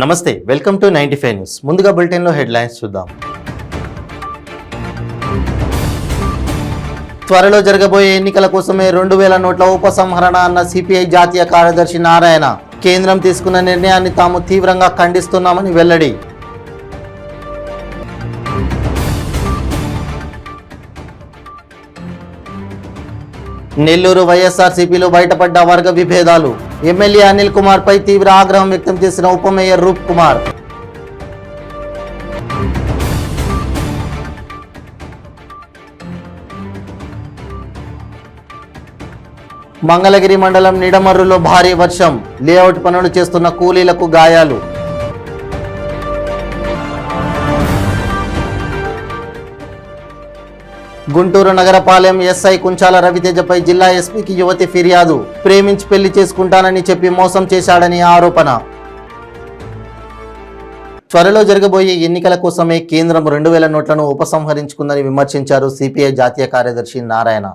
నమస్తే, welcome to 95 news. ముందుగా బులెటిన్లో హెడ్లైన్స్ చూద్దాం. త్వరలో జరగబోయే ఎన్నికల కోసమే 2000 నోట్ల ఉపసంహరణ అన్న సిపిఐ జాతీయ కార్యదర్శి నారాయణ. కేంద్రం తీసుకున్న నిర్ణయాన్ని తాము తీవ్రంగా ఖండిస్తున్నామని వెల్లడి. నెల్లూరు వైఎస్ఆర్సీపీలో బయటపడ్డ వర్గ విభేదాలు. ఎమ్మెల్యే అనిల్ కుమార్ పై తీవ్ర ఆగ్రహం వ్యక్తం చేసిన ఉప మేయర్ రూప్ కుమార్. మంగళగిరి మండలం నిడమర్రులో భారీ వర్షం. లేఅవుట్ పనులు చేస్తున్న కూలీలకు గాయాలు. గుంటూరు నగరపాలెం ఎస్ఐ కుంచాల రవితేజపై జిల్లా ఎస్పీకి యువతి ఫిర్యాదు. ప్రేమించి పెళ్లి చేసుకుంటానని చెప్పి మోసం చేశాడని ఆరోపణ. త్వరలో జరగబోయే ఎన్నికల కోసమే కేంద్రం 2000 నోట్లను ఉపసంహరించుకుందని విమర్శించారు సిపిఐ జాతీయ కార్యదర్శి నారాయణ.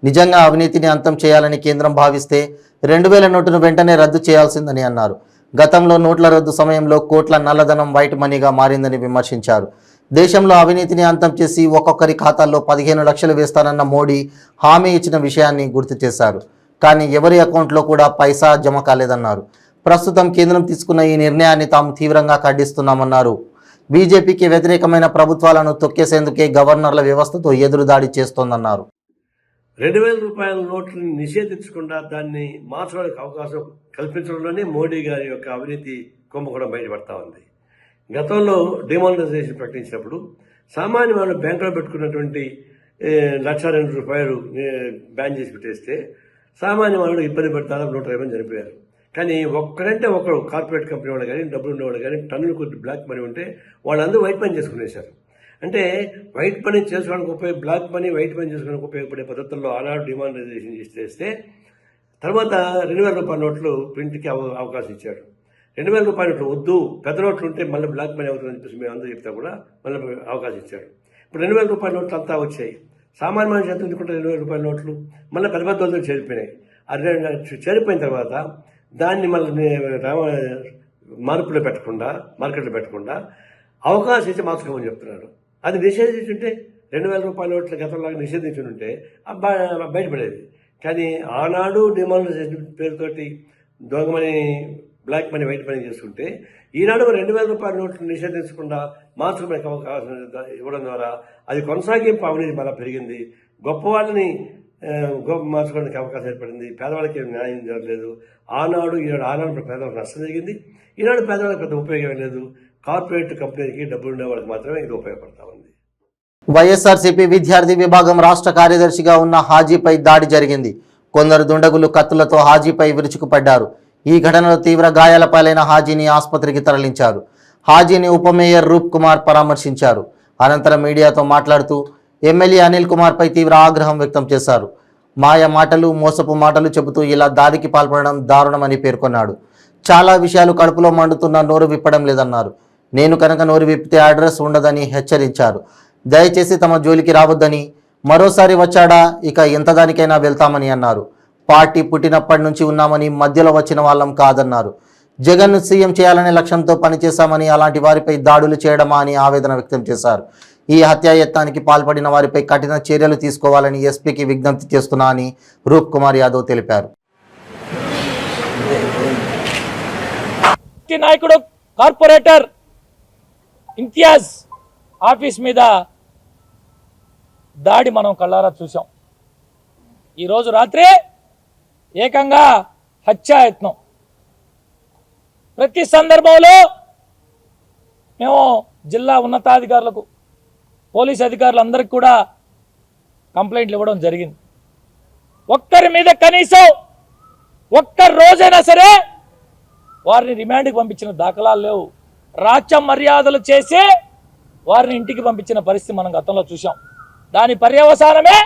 నిజంగా అవినీతిని అంతం చేయాలని కేంద్రం భావిస్తే 2000 నోటును వెంటనే రద్దు చేయాల్సిందని అన్నారు. గతంలో నోట్ల రద్దు సమయంలో కోట్ల నల్లధనం వైట్ మనీగా మారిందని విమర్శించారు. దేశంలో అవినీతిని అంతం చేసి ఒక్కొక్కరి ఖాతాల్లో 15 లక్షలు వేస్తానన్న మోడీ హామీ ఇచ్చిన విషయాన్ని గుర్తు చేశారు. కానీ ఎవరి అకౌంట్లో కూడా పైసా జమ కాలేదన్నారు. ప్రస్తుతం కేంద్రం తీసుకున్న ఈ నిర్ణయాన్ని తాము తీవ్రంగా ఖండిస్తున్నామన్నారు. బీజేపీకి వ్యతిరేకమైన ప్రభుత్వాలను తొక్కేసేందుకే గవర్నర్ల వ్యవస్థతో ఎదురుదాడి చేస్తోందన్నారు. 2000 రూపాయల నోట్లను నిషేధించకుండా దాన్ని మార్చడానికి అవకాశం కల్పించడంలోనే మోడీ గారి యొక్క అవినీతి కుంభకోణం బయటపడతా ఉంది. గతంలో డిమానిటైజేషన్ ప్రకటించినప్పుడు సామాన్య వాళ్ళు బ్యాంకులో పెట్టుకున్నటువంటి ₹1,02,000 బ్యాన్ చేసి పెట్టేస్తే సామాన్య వాళ్ళు ఇబ్బంది పడతారు, 120 చనిపోయారు. కానీ ఒక్కడంటే ఒకరు కార్పొరేట్ కంపెనీ వాళ్ళు కానీ డబ్బులు ఉండేవాళ్ళు కానీ టన్నులు కొద్ది బ్లాక్ మనీ ఉంటే వాళ్ళందరూ వైట్ మనీ చేసుకునేశారు. అంటే వైట్ మనీ చేసుకోవడానికి బ్లాక్ మనీ వైట్ మనీ చేసుకోవడానికి ఉపయోగపడే పద్ధతుల్లో ఆనాడు డిమానిటైజేషన్ చేస్తే తర్వాత 2000 రూపాయల నోట్లు ప్రింట్కి అవకాశం ఇచ్చాడు. 2000 రూపాయల నోట్లు వద్దు, పెద్ద నోట్లు ఉంటే మళ్ళీ బ్లాక్ మనీ అవుతుందని చెప్పేసి మేము అందరూ చెప్తా కూడా మళ్ళీ అవకాశం ఇచ్చాడు. ఇప్పుడు 2000 రూపాయల నోట్లు అంతా వచ్చాయి. సామాన్య మనిషి ఎంత ఎందుకుంటే 2000 రూపాయల నోట్లు మళ్ళీ పెద్ద పెద్ద వాళ్ళతో చేరిపోయినాయి. చేరిపోయిన తర్వాత దాన్ని మళ్ళీ మార్కెట్లో పెట్టకుండా అవకాశం ఇచ్చి మార్చుకోమని చెప్తున్నాడు. అది నిషేధించుంటే 2000 రూపాయల నోట్ల గతంలాగా నిషేధించుంటే బయటపడేది. కానీ ఆనాడు డిమానిటైజేషన్ పేరుతోటి దొంగమని బ్లాక్ మనీ వైట్ మనీ చేసుకుంటే ఈనాడు 2000 రూపాయల నోట్లు నిషేధించకుండా మార్చుకోవడానికి అవకాశం ఇవ్వడం ద్వారా అది కొనసాగింపు అవినీతి మళ్ళీ పెరిగింది. గొప్పవాళ్ళని మార్చుకోవడానికి అవకాశం ఏర్పడింది. పేదవాళ్ళకి న్యాయం జరగలేదు. ఆనాడు పేదవాళ్ళకి నష్టం జరిగింది. ఈనాడు పేదవాళ్ళకి పెద్ద ఉపయోగం లేదు. కార్పొరేట్ కంపెనీకి డబ్బులు ఉండే వాళ్ళకి మాత్రమే ఇది ఉపయోగపడతా ఉంది. వైఎస్ఆర్సీపీ విద్యార్థి విభాగం రాష్ట్ర కార్యదర్శిగా ఉన్న హాజీపై దాడి జరిగింది. కొందరు దుండగులు కత్తులతో హాజీపై విరుచుకుపడ్డారు. ఈ ఘటనలో తీవ్ర గాయాల పాలైన హాజీని ఆసుపత్రికి తరలించారు. హాజీని ఉప మేయర్ రూప్ కుమార్ పరామర్శించారు. అనంతరం మీడియాతో మాట్లాడుతూ ఎమ్మెల్యే అనిల్ కుమార్ పై తీవ్ర ఆగ్రహం వ్యక్తం చేశారు. మాయ మాటలు, మోసపు మాటలు చెబుతూ ఇలా దాడికి పాల్పడడం దారుణమని పేర్కొన్నాడు. చాలా విషయాలు కడుపులో మండుతున్నా నోరు విప్పడం లేదన్నారు. నేను కనుక నోరు విప్పితే అడ్రస్ ఉండదని హెచ్చరించారు. దయచేసి తమ జోలికి రావద్దని, మరోసారి వచ్చాడా ఇక ఎంతదానికైనా వెళ్తామని అన్నారు. పార్టీ పుట్టినప్పటి నుంచి ఉన్నామని, మధ్యలో వచ్చిన వాళ్ళం కాదన్నారు. జగన్ను సీఎం చేయాలనే లక్ష్యంతో పనిచేశామని, అలాంటి వారిపై దాడులు చేయడమా అని ఆవేదన వ్యక్తం చేశారు. ఈ హత్యాయత్నానికి పాల్పడిన వారిపై కఠిన చర్యలు తీసుకోవాలని ఎస్పీకి విజ్ఞప్తి చేస్తున్నా అని రూప్ కుమార్ యాదవ్ తెలిపారు. నాయకుడు కార్పొరేటర్ ఇంతియాజ్ ఆఫీస్ మీద దాడి మనం కళ్ళారా చూసాం. ఈరోజు రాత్రి ఏకంగా హత్యాయత్నం. ప్రతి సందర్భంలో మేము జిల్లా ఉన్నతాధికారులకు, పోలీస్ అధికారులందరికీ కూడా కంప్లైంట్లు ఇవ్వడం జరిగింది. ఒక్కరి మీద కనీసం ఒక్క రోజైనా సరే వారిని రిమాండ్కి పంపించిన దాఖలాలు లేవు. రాజ్య మర్యాదలు చేసి వారిని ఇంటికి పంపించిన పరిస్థితి మనం గతంలో చూసాం. దాని పర్యవసానమే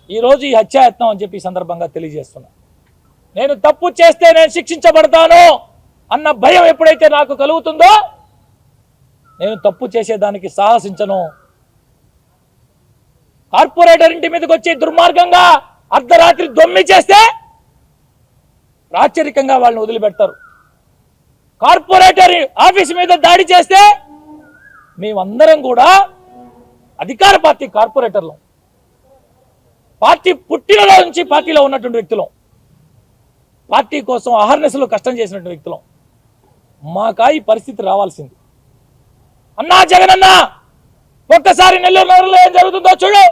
ఈరోజు ఈ హత్యాయత్నం అని చెప్పి ఈ సందర్భంగా తెలియజేస్తున్నా. నేను తప్పు చేస్తే నేను శిక్షించబడతాను అన్న భయం ఎప్పుడైతే నాకు కలుగుతుందో నేను తప్పు చేసేదానికి సాహసించను. కార్పొరేటర్ ఇంటి మీదకి వచ్చి దుర్మార్గంగా అర్ధరాత్రి దొమ్మి చేస్తే రాచరికంగా వాళ్ళని వదిలిపెడతారు. కార్పొరేటర్ ఆఫీస్ మీద దాడి చేస్తే మేమందరం కూడా అధికార పార్టీ కార్పొరేటర్లు, పార్టీ పుట్టినలో నుంచి పార్టీలో ఉన్నటువంటి వ్యక్తులం, పార్టీ కోసం అహర్నిశలు కష్టం చేసినటువంటి వ్యక్తులం. మాకా ఈ పరిస్థితి రావాల్సింది. అన్నా జగనన్న, ఒక్కసారి నెల్లూరు నగరంలో ఏం జరుగుతుందో చూడు.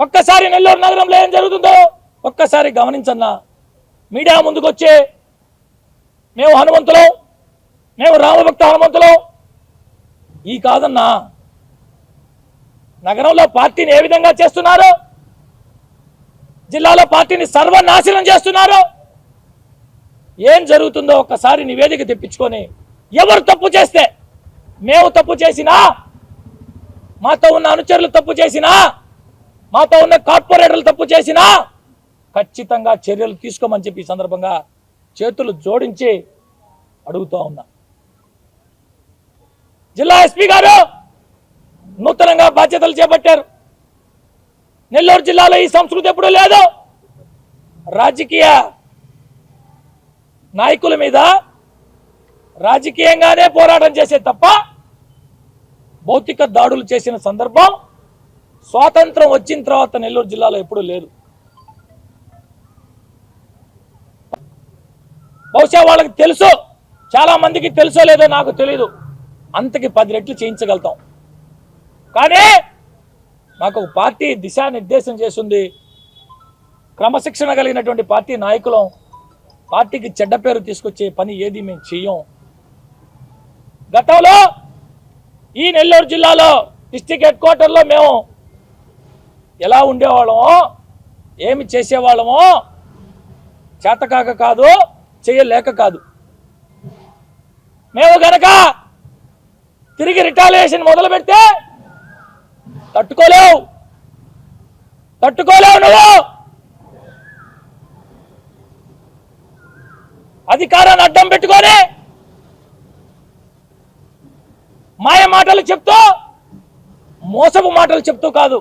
ఒక్కసారి నెల్లూరు నగరంలో ఏం జరుగుతుందో ఒక్కసారి గమనించన్నా. మీడియా ముందుకు వచ్చే మేము హనుమంతులం, మేము రామభక్త హనుమంతులం ఈ కాదన్నా. నగరంలో పార్టీని ఏ విధంగా చేస్తున్నారు, జిల్లాలో పార్టీని సర్వనాశనం చేస్తున్నారు, ఏం జరుగుతుందో ఒక్కసారి నివేదిక తెప్పించుకొని, ఎవరు తప్పు చేస్తే, మేము తప్పు చేసినా, మాతో ఉన్న అనుచరులు తప్పు చేసినా, మాతో ఉన్న కార్పొరేటర్లు తప్పు చేసినా ఖచ్చితంగా చర్యలు తీసుకోమని చెప్పి ఈ సందర్భంగా చేతులు జోడించి అడుగుతూ ఉన్నా. జిల్లా ఎస్పీ గారు నూతనంగా బాధ్యతలు చేపట్టారు. నెల్లూరు జిల్లాలో ఈ సంస్కృతి ఎప్పుడూ లేదు. రాజకీయ నాయకుల మీద రాజకీయంగానే పోరాటం చేసే తప్ప భౌతిక దాడులు చేసిన సందర్భం స్వాతంత్రం వచ్చిన తర్వాత నెల్లూరు జిల్లాలో ఎప్పుడూ లేదు. బహుశా వాళ్ళకి తెలుసు, చాలా మందికి తెలుసో లేదో నాకు తెలీదు, అంతకి 10 రెట్లు చేయించగలుగుతాం. కానీ మాకు ఒక పార్టీ దిశానిర్దేశం చేస్తుంది. క్రమశిక్షణ కలిగినటువంటి పార్టీ నాయకులం. పార్టీకి చెడ్డ పేరు తీసుకొచ్చే పని ఏది మేము చెయ్యం. గతంలో ఈ నెల్లూరు జిల్లాలో డిస్ట్రిక్ట్ హెడ్ క్వార్టర్లో మేము ఎలా ఉండేవాళ్ళమో, ఏమి చేసేవాళ్ళమో చేతకాక కాదు, చేయలేక కాదు. మేము గనక తిరిగి రిటాలియేషన్ మొదలు పెడితే తట్టుకోలేవు నువ్వు. అధికారాన్ని అడ్డం పెట్టుకొని మాయ మాటలు చెప్తూ, మోసపు మాటలు చెప్తూ కాదు,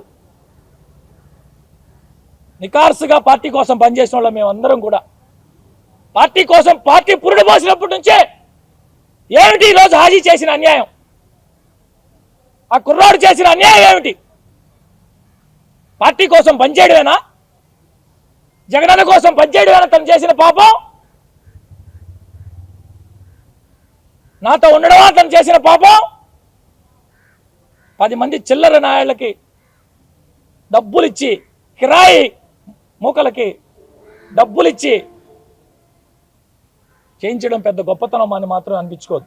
నికార్సుగా పార్టీ కోసం పనిచేసిన వాళ్ళం మేమందరం కూడా. పార్టీ కోసం పార్టీ పురుడు పోసినప్పటి నుంచే ఏమిటి ఈరోజు హాజీ చేసిన అన్యాయం, ఆ కుర్రాడు చేసిన అన్యాయం ఏమిటి? పార్టీ కోసం పనిచేయడమేనా? జగనన్న కోసం పనిచేయడమేనా తను చేసిన పాపం? నాతో ఉండడమా తను చేసిన పాపం? 10 మంది చిల్లర నాయళ్ళకి డబ్బులిచ్చి, కిరాయి మూకలకి డబ్బులిచ్చి చేయించడం పెద్ద గొప్పతనం అని మాత్రం అనిపించుకోదు.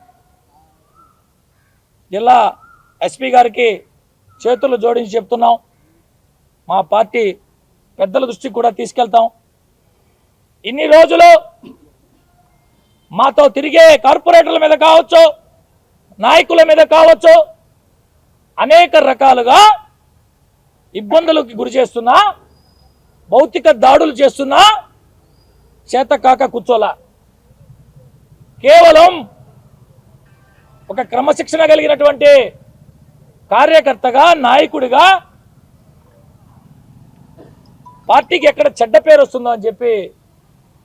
జిల్లా ఎస్పీ గారికి చేతులు జోడించి చెప్తున్నాం, మా పార్టీ పెద్దల దృష్టికి కూడా తీసుకెళ్తాం. ఇన్ని రోజులు మాతో తిరిగే కార్పొరేటర్ల మీద కావచ్చు, నాయకుల మీద కావచ్చు, అనేక రకాలుగా ఇబ్బందులకు గురి చేస్తున్నా, భౌతిక దాడులు చేస్తున్నా చేతకాక కూర్చోలా. కేవలం ఒక క్రమశిక్షణ కలిగినటువంటి కార్యకర్తగా, నాయకుడిగా పార్టీకి ఎక్కడ చెడ్డ పేరు వస్తుందో అని చెప్పి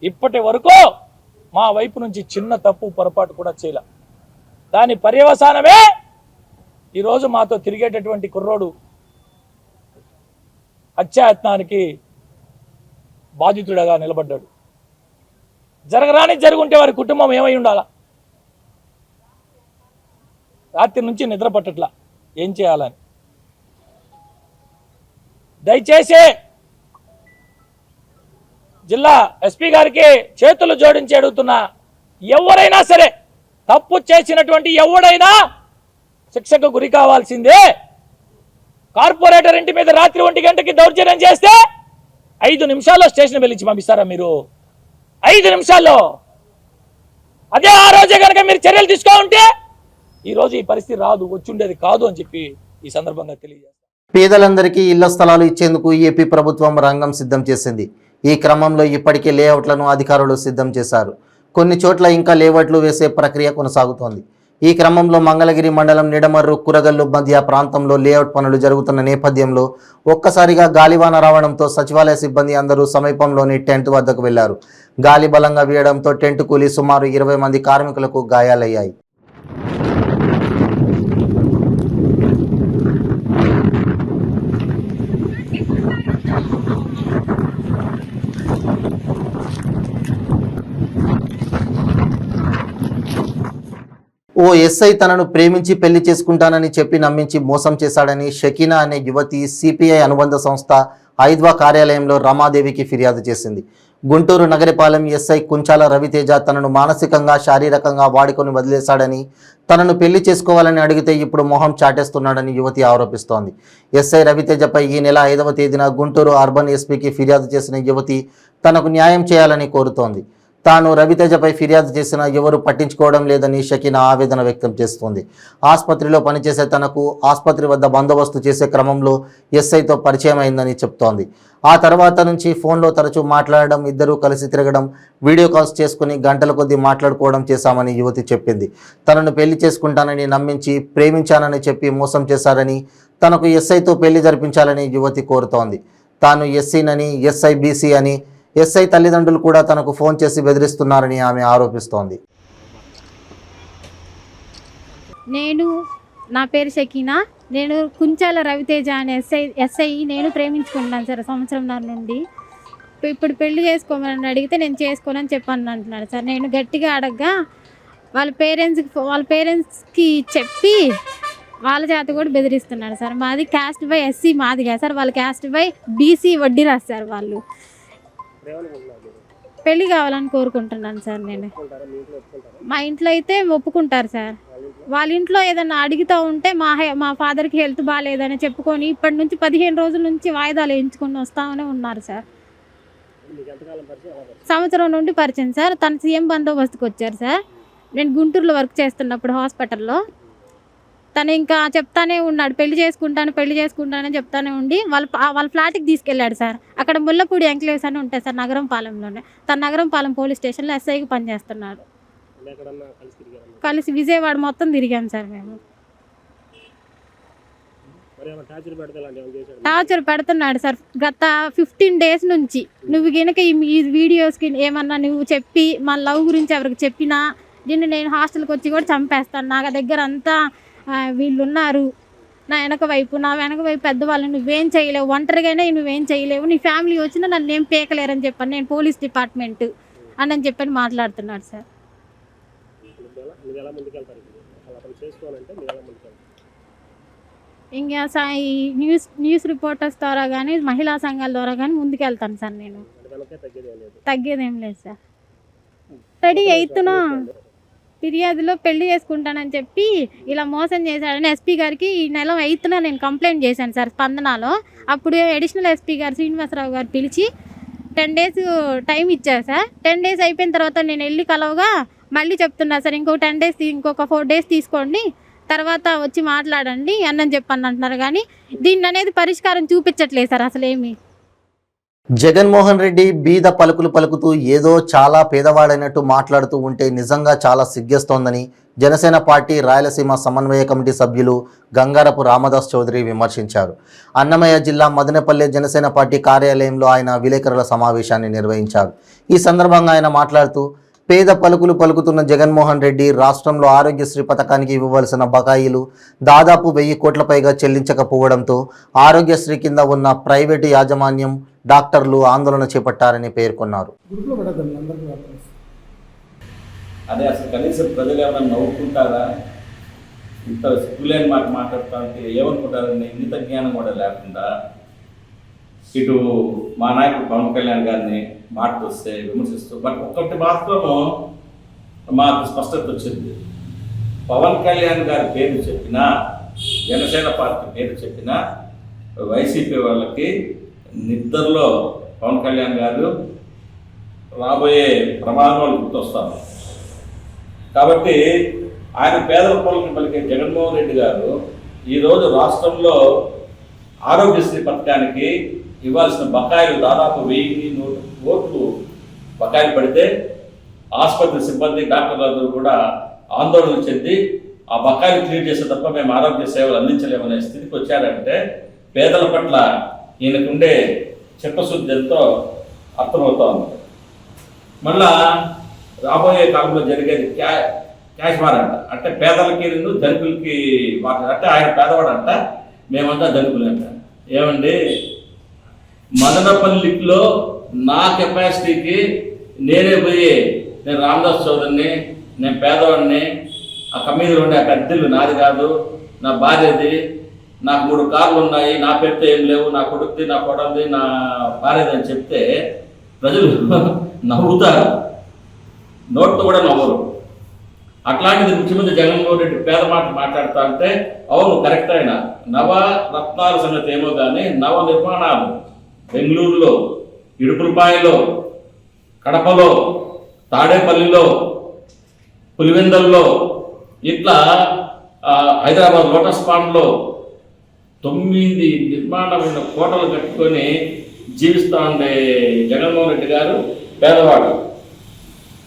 ఇప్పటి వరకు మా వైపు నుంచి చిన్న తప్పు పొరపాటు కూడా చేయలే. దాని పర్యవసానమే ఈరోజు మాతో తిరిగేటటువంటి కుర్రోడు హత్యాయత్నానికి బాధితుడిగా నిలబడ్డాడు. జరగరాని జరుగుంటే వారి కుటుంబం ఏమై ఉండాలా? రాత్రి నుంచి నిద్ర పట్టట్లా, ఏం చేయాలని. దయచేసి జిల్లా ఎస్పీ గారికి చేతులు జోడించి అడుగుతున్నా, ఎవరైనా సరే తప్పు చేసినటువంటి ఎవడైనా శిక్షకు గురి కావాల్సిందే. కార్పొరేటర్ ఇంటి మీద రాత్రి 1 గంటకి దౌర్జన్యం చేస్తే 5 నిమిషాల్లో స్టేషన్ వెళ్ళించి పంపిస్తారా మీరు? 5 నిమిషాల్లో. అదే ఆ రోజే కనుక మీరు చర్యలు తీసుకో ఉంటే ఈరోజు ఈ పరిస్థితి రాదు, వచ్చుండేది కాదు అని చెప్పి ఈ సందర్భంగా తెలియజేస్తాను. పేదలందరికీ ఇళ్ల స్థలాలు ఇచ్చేందుకు ఏపీ ప్రభుత్వం రంగం సిద్ధం చేసింది. ఈ క్రమంలో ఇప్పటికే లేఅవుట్లను అధికారులు సిద్ధం చేశారు. కొన్ని చోట్ల ఇంకా లేఅవుట్లు వేసే ప్రక్రియ కొనసాగుతోంది. ఈ క్రమంలో మంగళగిరి మండలం నిడమర్రు కురగల్లు మధ్య ప్రాంతంలో లేఅవుట్ పనులు జరుగుతున్న నేపథ్యంలో ఒక్కసారిగా గాలివాన రావడంతో సచివాలయ సిబ్బంది అందరూ సమీపంలోని టెంట్ వద్దకు వెళ్లారు. గాలి బలంగా వీయడంతో టెంట్ కూలి సుమారు 20 మంది కార్మికులకు గాయాలయ్యాయి. ఓ ఎస్ఐ తనను ప్రేమించి పెళ్లి చేసుకుంటానని చెప్పి నమ్మించి మోసం చేశాడని షకీనా అనే యువతి సిపిఐ అనుబంధ సంస్థ ఐద్వా కార్యాలయంలో రమాదేవికి ఫిర్యాదు చేసింది. గుంటూరు నగరపాలెం ఎస్ఐ కుంచాల రవితేజ తనను మానసికంగా శారీరకంగా వాడుకొని వదిలేశాడని, తనను పెళ్లి చేసుకోవాలని అడిగితే ఇప్పుడు మొహం చాటేస్తున్నాడని యువతి ఆరోపిస్తోంది. ఎస్ఐ రవితేజపై ఈ నెల 5వ తేదీన గుంటూరు అర్బన్ ఎస్పీకి ఫిర్యాదు చేసిన యువతి తనకు న్యాయం చేయాలని కోరుతోంది. తాను రవితేజపై ఫిర్యాదు చేసినా ఎవరు పట్టించుకోవడం లేదని షకీనా ఆవేదన వ్యక్తం చేస్తోంది. ఆసుపత్రిలో పనిచేసే తనకు ఆసుపత్రి వద్ద బందోబస్తు చేసే క్రమంలో ఎస్ఐతో పరిచయం అయిందని చెప్తోంది. ఆ తర్వాత నుంచి ఫోన్లో తరచూ మాట్లాడడం, ఇద్దరూ కలిసి తిరగడం, వీడియో కాల్స్ చేసుకుని గంటల కొద్దీ మాట్లాడుకోవడం చేశామని యువతి చెప్పింది. తనను పెళ్లి చేసుకుంటానని నమ్మించి ప్రేమించానని చెప్పి మోసం చేశారని, తనకు ఎస్ఐతో పెళ్లి జరిపించాలని యువతి కోరుతోంది. తాను ఎస్సీనని, ఎస్ఐ బీసీ అని, ఎస్ఐ తల్లిదండ్రులు కూడా తనకు ఫోన్ చేసి బెదిరిస్తున్నారని ఆమె ఆరోపిస్తోంది. నా పేరు షకీనా. నేను కుంచాల రవితేజ అనే ఎస్ఐ నేను ప్రేమించుకుంటున్నాను సార్ సంవత్సరంన్నర నుండి. ఇప్పుడు పెళ్లి చేసుకోమని అడిగితే నేను చేసుకోనని చెప్పాను అంటున్నాడు సార్. నేను గట్టిగా అడగగా వాళ్ళ పేరెంట్స్కి చెప్పి వాళ్ళ చేత కూడా బెదిరిస్తున్నాడు సార్. మాది క్యాస్ట్ బై ఎస్సీ మాది కాదు సార్, వాళ్ళ క్యాస్ట్ బై బీసీ వడ్డీ రాస్తారు. వాళ్ళు పెళ్ళి కావాలని కోరుకుంటున్నాను సార్. నేను మా ఇంట్లో అయితే ఒప్పుకుంటారు సార్. వాళ్ళ ఇంట్లో ఏదన్నా అడుగుతూ ఉంటే మా ఫాదర్కి హెల్త్ బాగాలేదని చెప్పుకొని ఇప్పటి నుంచి 15 రోజుల నుంచి వాయిదాలు వేయించుకొని వస్తామనే ఉన్నారు సార్. సంవత్సరం నుండి పరిచయం సార్. తను సీఎం బందోబస్తుకు వచ్చారు సార్. నేను గుంటూరులో వర్క్ చేస్తున్నప్పుడు హాస్పిటల్లో తను ఇంకా చెప్తానే ఉన్నాడు, పెళ్లి చేసుకుంటానని చెప్తానే ఉండి వాళ్ళ ఫ్లాట్కి తీసుకెళ్ళాడు సార్. అక్కడ ముల్లపూడి ఎంక్లేవ్స్ అని ఉంటాయి సార్ నగరం పాలెంలోనే. తన నగరం పాలెం పోలీస్ స్టేషన్లో ఎస్ఐకి పనిచేస్తున్నాడు. కలిసి విజయవాడ మొత్తం తిరిగాం సార్ మేము. టార్చర్ పెడుతున్నాడు సార్ గత 15 డేస్ నుంచి. నువ్వు కనుక ఈ వీడియోస్కి ఏమన్నా నువ్వు చెప్పి మా లవ్ గురించి ఎవరికి చెప్పినా దీన్ని నేను హాస్టల్కి వచ్చి కూడా చంపేస్తాను. నా దగ్గర అంతా వీళ్ళు ఉన్నారు, నా వెనక వైపు పెద్దవాళ్ళు, నువ్వేం చేయలేవు, ఒంటరిగానే నువ్వేం చేయలేవు, నీ ఫ్యామిలీ వచ్చినా నన్ను ఏం పేకలేరని చెప్పాను. నేను పోలీస్ డిపార్ట్మెంట్ అని చెప్పని మాట్లాడుతున్నాడు సార్. ఇంకా ఈ న్యూస్ రిపోర్టర్స్ ద్వారా కానీ మహిళా సంఘాల ద్వారా కానీ ముందుకెళ్తాను సార్. నేను తగ్గేదేం లేదు సార్. 8న ఫిర్యాదులో పెళ్లి చేసుకుంటానని చెప్పి ఇలా మోసం చేశాడని ఎస్పీ గారికి ఈ నెల 8న నేను కంప్లైంట్ చేశాను సార్ స్పందనలో. అప్పుడు అడిషనల్ ఎస్పీ గారు శ్రీనివాసరావు గారు పిలిచి 10 డేస్ టైం ఇచ్చారు సార్. 10 డేస్ అయిపోయిన తర్వాత నేను వెళ్ళి కలవగా మళ్ళీ చెప్తున్నా సార్ ఇంకొక 4 డేస్ తీసుకోండి, తర్వాత వచ్చి మాట్లాడండి అని చెప్పని అంటున్నారు. కానీ దీన్ని అనేది పరిష్కారం చూపించట్లేదు సార్ అసలేమి. జగన్మోహన్ రెడ్డి బీద పలుకులు పలుకుతూ ఏదో చాలా పేదవాడైనట్టు మాట్లాడుతూ ఉంటే నిజంగా చాలా సిగ్గేస్తోందని జనసేన పార్టీ రాయలసీమ సమన్వయ కమిటీ సభ్యులు గంగారపు రామదాస్ చౌదరి విమర్శించారు. అన్నమయ్య జిల్లా మదనపల్లె జనసేన పార్టీ కార్యాలయంలో ఆయన విలేకరుల సమావేశాన్ని నిర్వహించారు. ఈ సందర్భంగా ఆయన మాట్లాడుతూ పేద పలుకులు పలుకుతున్న జగన్మోహన్ రెడ్డి రాష్ట్రంలో ఆరోగ్యశ్రీ పథకానికి ఇవ్వవలసిన బకాయిలు దాదాపు 1000 కోట్ల పైగా చెల్లించకపోవడంతో ఆరోగ్యశ్రీ కింద ఉన్న ప్రైవేటు యాజమాన్యం, డాక్టర్లు ఆందోళన చేపట్టారని పేర్కొన్నారు. అదే అసలు కనీసం ప్రజలు ఏమైనా నవ్వుకుంటారా? ఇంత సిగ్గులేని మాట మాట్లాడుతూ ఉంటే ఏమనుకుంటారని ఇంగిత జ్ఞానం కూడా లేకుండా ఇటు మా నాయకుడు పవన్ కళ్యాణ్ గారిని మాటలు వస్తే విమర్శిస్తూ, బట్ ఒక్కటి మాత్రము మాకు స్పష్టత వచ్చింది. పవన్ కళ్యాణ్ గారి పేరు చెప్పినా, జనసేన పార్టీ పేరు చెప్పినా వైసీపీ వాళ్ళకి నిద్రలో పవన్ కళ్యాణ్ గారు రాబోయే ప్రమాదాలు గుర్తొస్తారు. కాబట్టి ఆయన పేదల పలుకుని పలికే జగన్మోహన్ రెడ్డి గారు ఈరోజు రాష్ట్రంలో ఆరోగ్యశ్రీ పథకానికి ఇవ్వాల్సిన బకాయిలు దాదాపు 1000 కోట్లు బకాయిలు పడితే ఆసుపత్రి సిబ్బంది, డాక్టర్లందరూ కూడా ఆందోళన చెంది ఆ బకాయిలు క్లియర్ చేసే తప్ప మేము ఆరోగ్య సేవలు అందించలేమనే స్థితికి వచ్చారంటే పేదల పట్ల ఈయనకుండే చిత్తశుద్ధి ఎంతో అర్థమవుతా ఉంది. మళ్ళా రాబోయే కాలంలో జరిగేది క్యాష్ బార్ అంట, అంటే పేదలకి ధనికులకి అంటే ఆయన పేదవాడంట, మేమంతా ధనికులంట. ఏమండి, మదనపల్లిలో నా కెపాసిటీకి నేనే పోయి, నేను రామదాస్ చౌదరిని, నేను పేదవాడిని, ఆ కమ్మీదులు ఉండే ఆ అద్దెలు నాది కాదు, నా భార్యది, నాకు 3 కార్లు ఉన్నాయి, నా పేరుతో ఏం లేవు, నా కొడుకుది, నా కొడలది, నా భార్యది అని చెప్తే ప్రజలు నవ్వుతారు, నోట్తో కూడా నవ్వరు. అట్లాంటిది ముఖ్యమంత్రి జగన్మోహన్ రెడ్డి పేద మాట మాట్లాడుతా అంటే అవును కరెక్ట్. అయినా నవరత్నాల సంగతి ఏమో కానీ నవ నిర్మాణాలు బెంగళూరులో, ఇడుపులపాయలో, కడపలో, తాడేపల్లిలో, పులివెందల్లో, ఇట్లా హైదరాబాద్ లోటస్ పాండ్లో 9 నిర్మాణమైన కోటలు కట్టుకొని జీవిస్తూ ఉండే జగన్మోహన్ రెడ్డి గారు పేదవాడు.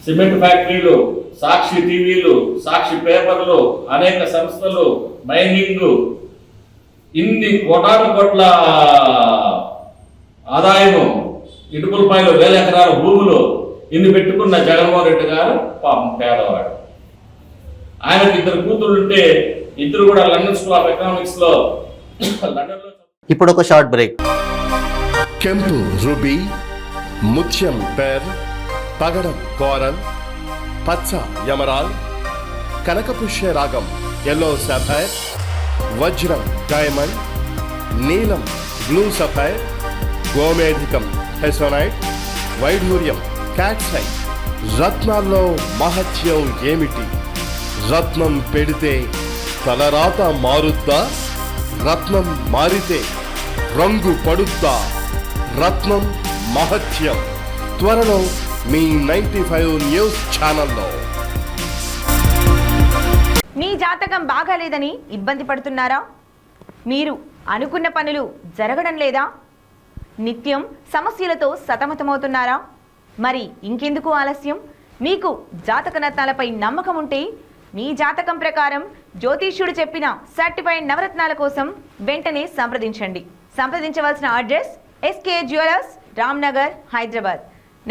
సిమెంట్ ఫ్యాక్టరీలు, సాక్షి టీవీలు, సాక్షి పేపర్లు, అనేక సంస్థలు, మైనింగ్, ఇన్ని కోటాను కోట్ల ఆదాయము, ఇటుకలపాయలు 1000 ఎకరాల భూములు ఇన్ని పెట్టుకున్న జగన్మోహన్ రెడ్డి గారు పాపం పేదవాడు. ఆయనకు 2 కూతురుంటే ఇద్దరు కూడా లండన్ స్కూల్ ఆఫ్ ఎకనామిక్స్ లో లండన్లో. ఇప్పుడు ఒక షార్ట్ బ్రేక్. ಕೆಂಪು ರೂಬಿ, ಮುತ್ಯಂ ಪೇರ್, పగడం కోరల్, పచ్చ యమరాల్, కనకపుష్య రాగం ఎల్లో సఫైర్, వజ్రం డైమండ్, నీలం బ్లూ సఫైర్, గోమేధికం హెసోనైట్, వైఢూర్యం క్యాట్సై. రత్నాల్లో మహత్యం ఏమిటి? రత్నం పెడితే తలరాత మారుద్దా? రత్నం మారితే రంగు పడుద్దా? రత్నం మహత్యం త్వరలో మీ 95 న్యూస్ ఛానల్లో. మీ జాతకం బాగాలేదని ఇబ్బంది పడుతున్నారా? మీరు అనుకున్న పనులు జరగడం లేదా? నిత్యం సమస్యలతో సతమతమవుతున్నారా? మరి ఇంకెందుకు ఆలస్యం? మీకు జాతక రత్నాలపై నమ్మకం ఉంటే మీ జాతకం ప్రకారం జ్యోతిష్యుడు చెప్పిన సర్టిఫైడ్ నవరత్నాల కోసం వెంటనే సంప్రదించండి. సంప్రదించవలసిన address SK jewellers, Ramnagar, Hyderabad.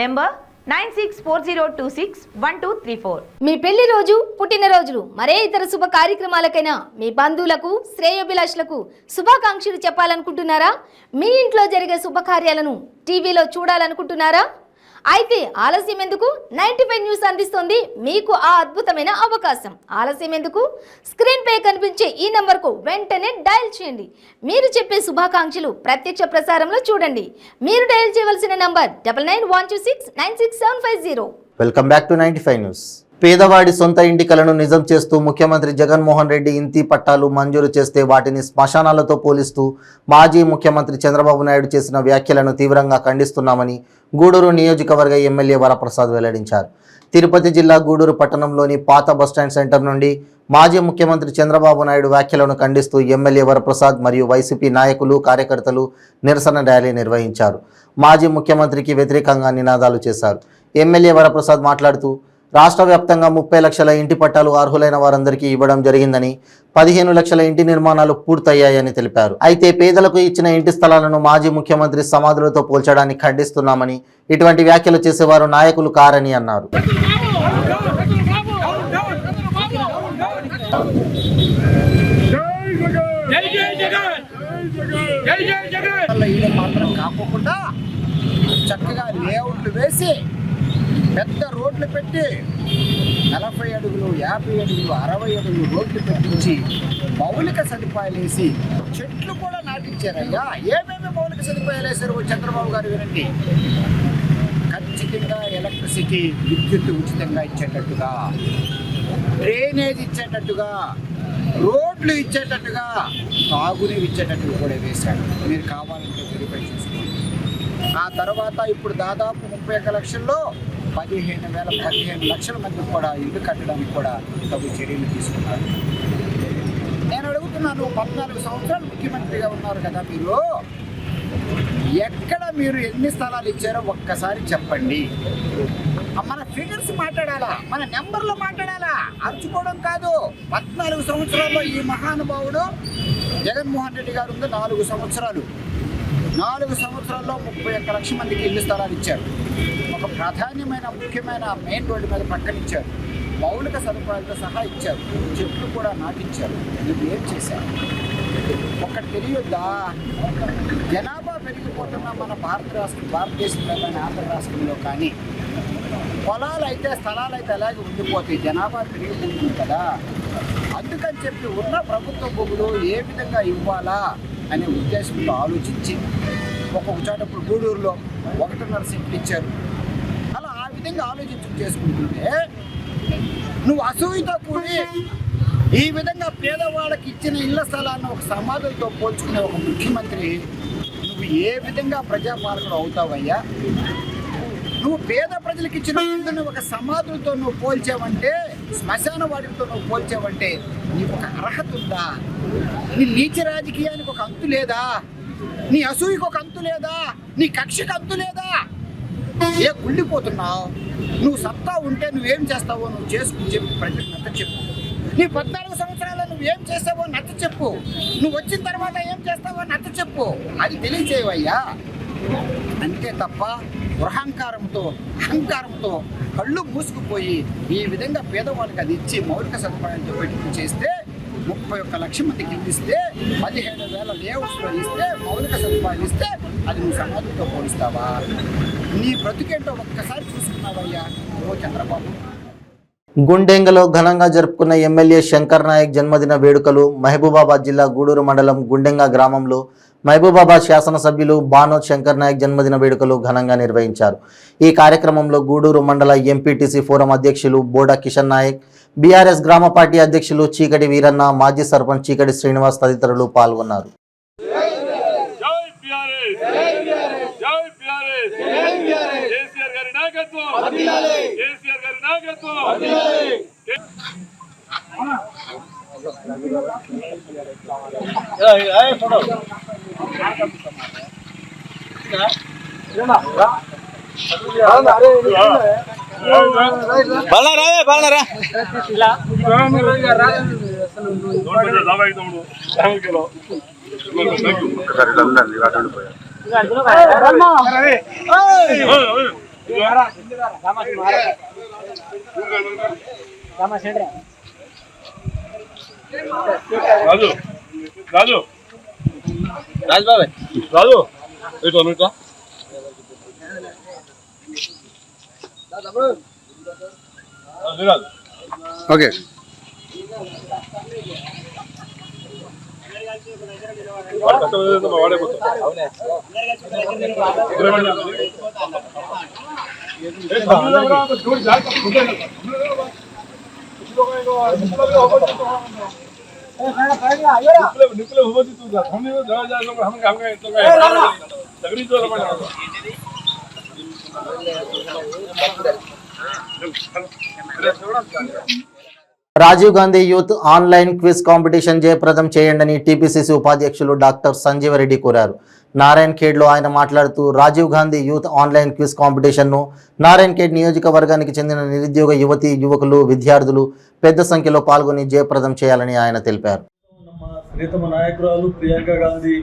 Number 9640261234. మీ పెళ్లి రోజు, పుట్టినరోజులు, మరే ఇతర శుభ కార్యక్రమాలకైనా మీ బంధువులకు, శ్రేయోభిలాషులకు శుభాకాంక్షలు చెప్పాలనుకుంటున్నారా? మీ ఇంట్లో జరిగే శుభకార్యాలను టీవీలో చూడాలనుకుంటున్నారా? అయితే ఆలస్యం ఎందుకు? 95 న్యూస్ అందిస్తోంది మీకు ఆ అద్భుతమైన అవకాశం. ఆలస్యం ఎందుకు? స్క్రీన్ పై కనిపించే ఈ నంబర్కు వెంటనే డయల్ చేయండి. మీరు చెప్పే శుభాకాంక్షలు ప్రత్యక్ష ప్రసారంలో చూడండి. మీరు డయల్ చేయవలసిన number 9912696750. Welcome back to 95 news. పేదవాడి సొంత ఇంటి కలను నిజం చేస్తూ ముఖ్యమంత్రి జగన్మోహన్ రెడ్డి ఇంటి పట్టాలు మంజూరు చేస్తే వాటిని శ్మశానాలతో పోలిస్తూ మాజీ ముఖ్యమంత్రి చంద్రబాబు నాయుడు చేసిన వ్యాఖ్యలను తీవ్రంగా ఖండిస్తున్నామని గూడూరు నియోజకవర్గ ఎమ్మెల్యే వరప్రసాద్ వెల్లడించారు. తిరుపతి జిల్లా గూడూరు పట్టణంలోని పాత బస్టాండ్ సెంటర్ నుండి మాజీ ముఖ్యమంత్రి చంద్రబాబు నాయుడు వ్యాఖ్యలను ఖండిస్తూ ఎమ్మెల్యే వరప్రసాద్ మరియు వైసీపీ నాయకులు, కార్యకర్తలు నిరసన ర్యాలీ నిర్వహించారు. మాజీ ముఖ్యమంత్రికి వ్యతిరేకంగా నినాదాలు చేశారు. ఎమ్మెల్యే వరప్రసాద్ మాట్లాడుతూ రాష్ట్ర వ్యాప్తంగా 30 లక్షల ఇంటి పట్టాలు అర్హులైన వారందరికీ ఇవ్వడం జరిగిందని, 15 లక్షల ఇంటి నిర్మాణాలు పూర్తయ్యాయని తెలిపారు. అయితే పేదలకు ఇచ్చిన ఇంటి స్థలాలను మాజీ ముఖ్యమంత్రి సమాధులతో పోల్చడాన్ని ఖండిస్తున్నామని, ఇటువంటి వ్యాఖ్యలు చేసేవారు నాయకులు కారని అన్నారు. చక్కగా లేఅవుట్లు వేసి పెద్ద రోడ్లు పెట్టి 40 అడుగులు, 50 అడుగులు, 60 అడుగులు రోడ్లు పెట్టించి మౌలిక సదుపాయాలు వేసి చెట్లు కూడా నాటించారయ్యా. ఏమేమి మౌలిక సదుపాయాలు వేశారు చంద్రబాబు గారు వినండి. ఖచ్చితంగా ఎలక్ట్రిసిటీ, విద్యుత్ ఉచితంగా ఇచ్చేటట్టుగా, డ్రైనేజ్ ఇచ్చేటట్టుగా, రోడ్లు ఇచ్చేటట్టుగా, తాగునీరు ఇచ్చేటట్టుగా కూడా వేశాడు. మీరు కావాలంటే వెరిఫై చేసుకోండి. ఆ తర్వాత ఇప్పుడు దాదాపు 31 లక్షల్లో 15 లక్షల మందికి కూడా ఇల్లు కట్టడానికి కూడా తగు చర్యలు తీసుకున్నారు. నేను అడుగుతున్నాను, 14 సంవత్సరాలు ముఖ్యమంత్రిగా ఉన్నారు కదా మీరు, ఎక్కడ మీరు ఎన్ని స్థలాలు ఇచ్చారో ఒక్కసారి చెప్పండి. మన ఫిగర్స్ మాట్లాడాలా, మన నెంబర్లు మాట్లాడాలా, అరుచుకోవడం కాదు. 14 సంవత్సరాల్లో ఈ మహానుభావుడు జగన్మోహన్ రెడ్డి గారు ఉంది 4 సంవత్సరాలు. 4 సంవత్సరాల్లో 31 లక్షల మందికి ఇల్లు స్థలాలు ఇచ్చారు. ఒక ప్రాధాన్యమైన ముఖ్యమైన మెయిన్ రోడ్డు మీద పక్కన ఇచ్చారు. మౌలిక సదుపాయాలతో సహా ఇచ్చారు. చెట్లు కూడా నాటించారు. నువ్వు ఏం చేశారు? ఒక్కటి తెలియొద్దా? జనాభా పెరిగిపోతున్న మన భారతదేశంలో కానీ ఆంధ్ర రాష్ట్రంలో కానీ పొలాలు అయితే స్థలాలు అయితే అలాగే ఉండిపోతాయి. జనాభా పెరిగిపోతుంది కదా. అందుకని చెప్పి ఉన్న ప్రభుత్వ భూములు ఏ విధంగా ఇవ్వాలా అనే ఉద్దేశంతో ఆలోచించి ఒక్కొక్క చోట ఇప్పుడు గూడూరులో 1.5 సెంట్లు ఇచ్చారు. అలా ఆ విధంగా చేసుకుంటుంటే నువ్వు అసూయతో కూడి ఈ విధంగా పేదవాళ్ళకి ఇచ్చిన ఇళ్ల స్థలాన్ని ఒక సమాధులతో పోల్చుకునే ఒక ముఖ్యమంత్రి నువ్వు ఏ విధంగా ప్రజాపాలకుడు అవుతావయ్యా? నువ్వు పేద ప్రజలకు ఇచ్చిన ఇల్లుని ఒక సమాధులతో నువ్వు పోల్చావంటే, శ్మశాన వాటితో నువ్వు పోల్చావంటే నీకు ఒక అర్హత ఉందా? నీ నీచ రాజకీయానికి ఒక అంతు లేదా? నీ అసూయకు ఒక అంతు లేదా? నీ కక్షకు అంతు లేదా? ఏ కుళ్ళిపోతున్నావు? నువ్వు సత్తా ఉంటే నువ్వేం చేస్తావో నువ్వు చేసుకుని చెప్పు, ప్రజలకు నచ్చ చెప్పు. నీ 14 సంవత్సరాల్లో నువ్వేం చేస్తావో నచ్చ చెప్పు. నువ్వు వచ్చిన తర్వాత ఏం చేస్తావో నచ్చ చెప్పు. అది తెలియచేయవయ్యా. అంతే తప్ప గృహాంకారంతో అహంకారంతో కళ్ళు మూసుకుపోయి ఈ విధంగా పేదవాళ్ళకి అది ఇచ్చి మౌలిక సదుపాయాలతో పెట్టుకుని చేస్తే 31 లక్షల మందికి ఇస్తే 17,000 లేఅవుట్స్లో ఇస్తే మౌలిక సదుపాయాలు ఇస్తే అది నువ్వు సమాధులతో పోలిస్తావా? నీ బ్రతుకేంటో ఒక్కసారి చూసుకున్నావయ్యా ఓ చంద్రబాబు. గుండెంగలో ఘనంగా జరుపుకున్న ఎమ్మెల్యే శంకర్ నాయక్ జన్మదిన వేడుకలు మహబూబాబాద్ జిల్లా గూడూరు మండలం గుండెంగ గ్రామంలో మహబూబాబాద్ శాసనసభ్యులు బానోత్ శంకర్ నాయక్ జన్మదిన వేడుకలు ఘనంగా నిర్వహించారు. ఈ కార్యక్రమంలో గూడూరు మండల ఎంపీటీసీ ఫోరం అధ్యక్షులు బోడా కిషన్ నాయక్, బీఆర్ఎస్ గ్రామ పార్టీ అధ్యక్షులు చీకటి వీరన్న, మాజీ సర్పంచ్ చీకటి శ్రీనివాస్ తదితరులు పాల్గొన్నారు. రాజు రాజు రాజబాబు రాజు ఇట్లా okay. Rajiv Gandhi youth online quiz competition జయప్రదం చేయండి టీపీసీసీ ఉపాధ్యక్షులు డాక్టర్ సంజీవరెడ్డి కోరారు. నారాయణ్ ఖేడ్లో ఆయన మాట్లాడుతూ Rajiv Gandhi youth online quiz కాంపిటీషన్ను నారాయణ్ ఖేడ్ నియోజకవర్గానికి చెందిన నిరుద్యోగ యువతి యువకులు విద్యార్థులు పెద్ద సంఖ్యలో పాల్గొని జయప్రదం చేయాలని ఆయన తెలిపారు. ప్రియతమ నాయకురాలు ప్రియాంక గాంధీ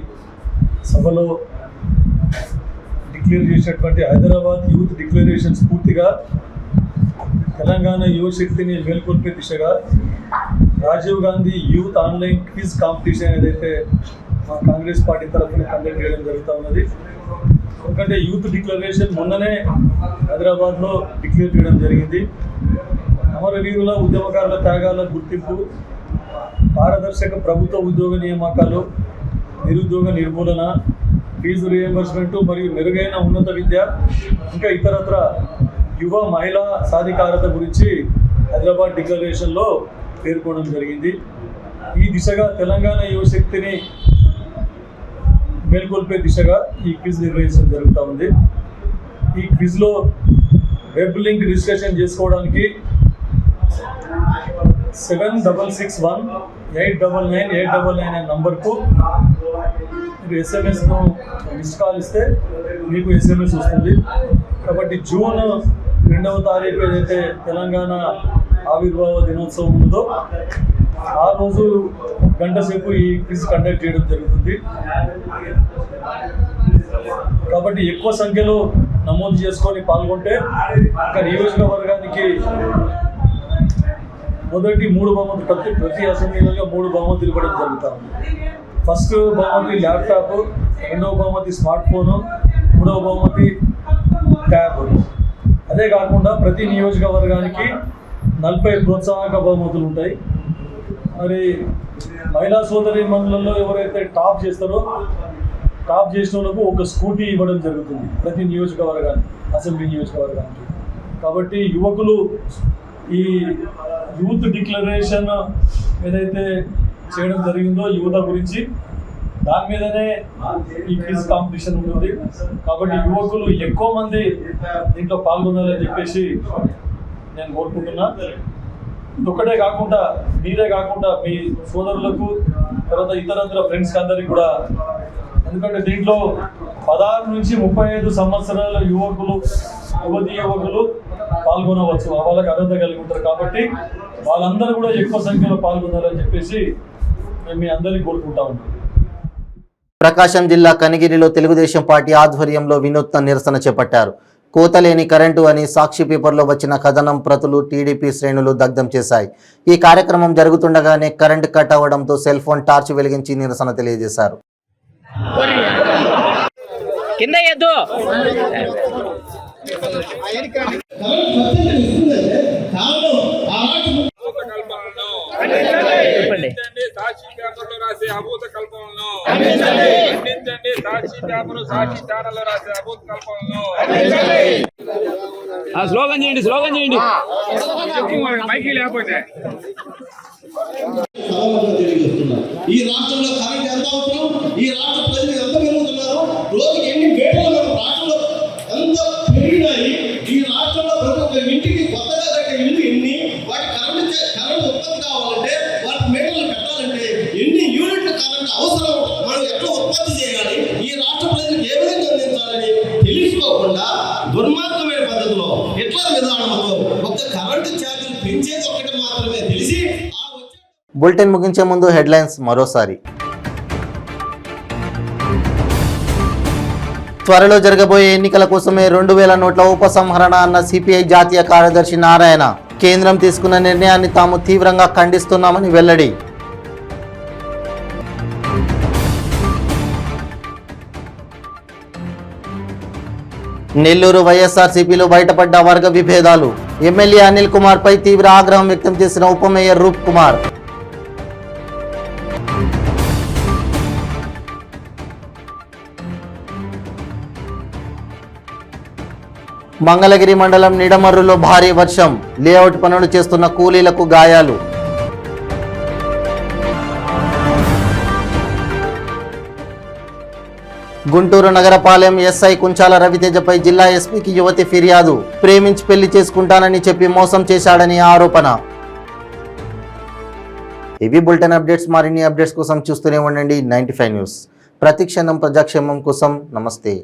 సభలో డిక్లేర్ చేసినటువంటి హైదరాబాద్ యూత్ డిక్లరేషన్ స్ఫూర్తిగా తెలంగాణ యువశక్తిని మేల్కొల్పే దిశగా Rajiv Gandhi youth online quiz competition ఏదైతే మా కాంగ్రెస్ పార్టీ తరఫున కండక్ట్ చేయడం జరుగుతూ ఉన్నది. ఎందుకంటే యూత్ డిక్లరేషన్ మొన్ననే హైదరాబాద్లో డిక్లేర్ చేయడం జరిగింది. అమరవీరుల ఉద్యమకారుల త్యాగాల గుర్తింపు, పారదర్శక ప్రభుత్వ ఉద్యోగ నియామకాలు, నిరుద్యోగ నిర్మూలన, ఫీజు రియంబర్స్మెంట్ మరియు మెరుగైన ఉన్నత విద్య, ఇంకా ఇతరత్ర యువ మహిళా సాధికారత గురించి హైదరాబాద్ డిక్లరేషన్లో పేర్కొనడం జరిగింది. ఈ దిశగా తెలంగాణ యువశక్తిని మేల్కొల్పే దిశగా ఈ క్విజ్ నిర్వహించడం జరుగుతూ ఉంది. ఈ క్విజ్లో వెబ్ లింక్ రిజిస్ట్రేషన్ చేసుకోవడానికి 7661-899-899 అనే నంబర్కు మీరు ఎస్ఎంఎస్ను మిస్ కాల్ ఇస్తే మీకు ఎస్ఎంఎస్ వస్తుంది. కాబట్టి జూన్ 2వ తారీఖు ఏదైతే తెలంగాణ ఆవిర్భావ దినోత్సవం ఉందో ఆ రోజు గంట సేపు ఈ క్విజ్ కండక్ట్ చేయడం జరుగుతుంది. కాబట్టి ఎక్కువ సంఖ్యలో నమోదు చేసుకొని పాల్గొంటే ఒక నియోజకవర్గానికి మొదటి 3 బహుమతులు ప్రతి అసెంబ్లీలో 3 బహుమతులు ఇవ్వడం జరుగుతుంది. ఫస్ట్ బహుమతి ల్యాప్టాప్, 2వ బహుమతి స్మార్ట్ ఫోను, 3వ బహుమతి ట్యాబ్. అదే కాకుండా ప్రతి నియోజకవర్గానికి 40 ప్రోత్సాహక బహుమతులు ఉంటాయి. మరి మహిళా సోదరి మండలంలో ఎవరైతే టాప్ చేస్తారో టాప్ చేసిన వాళ్ళకు ఒక స్కూటీ ఇవ్వడం జరుగుతుంది ప్రతి నియోజకవర్గానికి, అసెంబ్లీ నియోజకవర్గానికి. కాబట్టి యువకులు ఈ యూత్ డిక్లరేషన్ ఏదైతే చేయడం జరిగిందో యువత గురించి, దాని మీదనే ఈ క్విజ్ కాంపిటీషన్ ఉంటుంది. కాబట్టి యువకులు ఎక్కువ మంది దీంట్లో పాల్గొనాలని చెప్పేసి నేను కోరుకుంటున్నా. ఒక్కటే కాకుండా మీరే కాకుండా మీ సోదరులకు, తర్వాత ఇతర ఫ్రెండ్స్కి అందరికి కూడా, ఎందుకంటే దీంట్లో 16 నుంచి 35 సంవత్సరాల యువకులు పాల్గొనవచ్చు, వాళ్ళకి అర్హత కలిగి ఉంటారు. కాబట్టి వాళ్ళందరూ కూడా ఎక్కువ సంఖ్యలో పాల్గొనాలని చెప్పేసి మేము మీ అందరికీ కోరుకుంటా ఉన్నాం. ప్రకాశం జిల్లా కనిగిరిలో తెలుగుదేశం పార్టీ ఆధ్వర్యంలో వినూత్న నిరసన చేపట్టారు. కోతలేని కరెంటు అని సాక్షి పేపర్లో వచ్చిన కథనం ప్రతులు టీడీపీ శ్రేణులు దగ్ధం చేశాయి. ఈ కార్యక్రమం జరుగుతుండగానే కరెంటు కట్ అవడంతో సెల్ ఫోన్ టార్చ్ వెలిగించి నిరసన తెలియజేశారు. సాక్షి పేపర్లో రాసే అభూత కల్పనలను ఖండించండి. సాక్షి పేపర్, సాక్షి ఛానల్లో రాసే అభూత కల్పనలను స్లోగన్ చేయండి, స్లోగన్ చేయండి. మైకి లేకపోతే ఈ రాష్ట్రంలో కరెంట్ ఎంత అవసరం, ఈ రాష్ట్ర ప్రజలు ఎంత పెరుగుతున్నారు, రోజుకి ఎన్ని మీటర్లు మన రాష్ట్రంలో ఎంత పెరిగినాయి, ఈ రాష్ట్రంలో ప్రతి ఒక్క ఇంటికి కొత్తగా కట్టే ఇల్లు ఎన్ని, వాటి కరెంట్ ఉత్పత్తి కావాలంటే వాటి మీటర్లు పెట్టాలంటే ఎన్ని యూనిట్ల కరెంట్ అవసరం, మనం ఎట్లా ఉత్పత్తి చేయాలి, ఈ రాష్ట్ర ప్రజలకు ఏ విధంగా అందించాలని తెలుసుకోకుండా దుర్మార్గమైన పద్ధతిలో ఎట్లా విధానంలో ఒక్క కరెంటు ఛార్జీలు పెంచేది ఒక్కటి మాత్రమే తెలిసి బులెటిన్ ముగించే ముందు హెడ్లైన్స్ మరోసారి. త్వరలో జరగబోయే ఎన్నికల కోసమే 2000 నోట్ల ఉపసంహరణ అన్న సిపిఐ జాతీయ కార్యదర్శి నారాయణ. కేంద్రం తీసుకున్న నిర్ణయాన్ని తాము తీవ్రంగా ఖండిస్తున్నామని వెల్లడి. నెల్లూరు వైఎస్ఆర్సీపీలో బయటపడ్డ వర్గ విభేదాలు. ఎమ్మెల్యే అనిల్ కుమార్ పై తీవ్ర ఆగ్రహం వ్యక్తం చేసిన ఉప మేయర్ రూప్ కుమార్. మంగళగిరి మండలం నిడమర్రులో భారీ వర్షం. లేఅవుట్ పనులు చేస్తున్న కూలీలకు గాయాలు. గుంటూరు నగరపాలెం ఎస్ఐ కుంచాల రవితేజపై జిల్లా ఎస్పీకి యువతి ఫిర్యాదు. ప్రేమించి పెళ్లి చేసుకుంటానని చెప్పి మోసం చేశాడని ఆరోపణ. ఇవి బులెటిన్ అప్డేట్స్. మరిన్ని అప్డేట్స్ కోసం చూస్తూనే ఉండండి 95 న్యూస్. ప్రతిక్షణం ప్రజాక్షేమం కోసం. నమస్తే.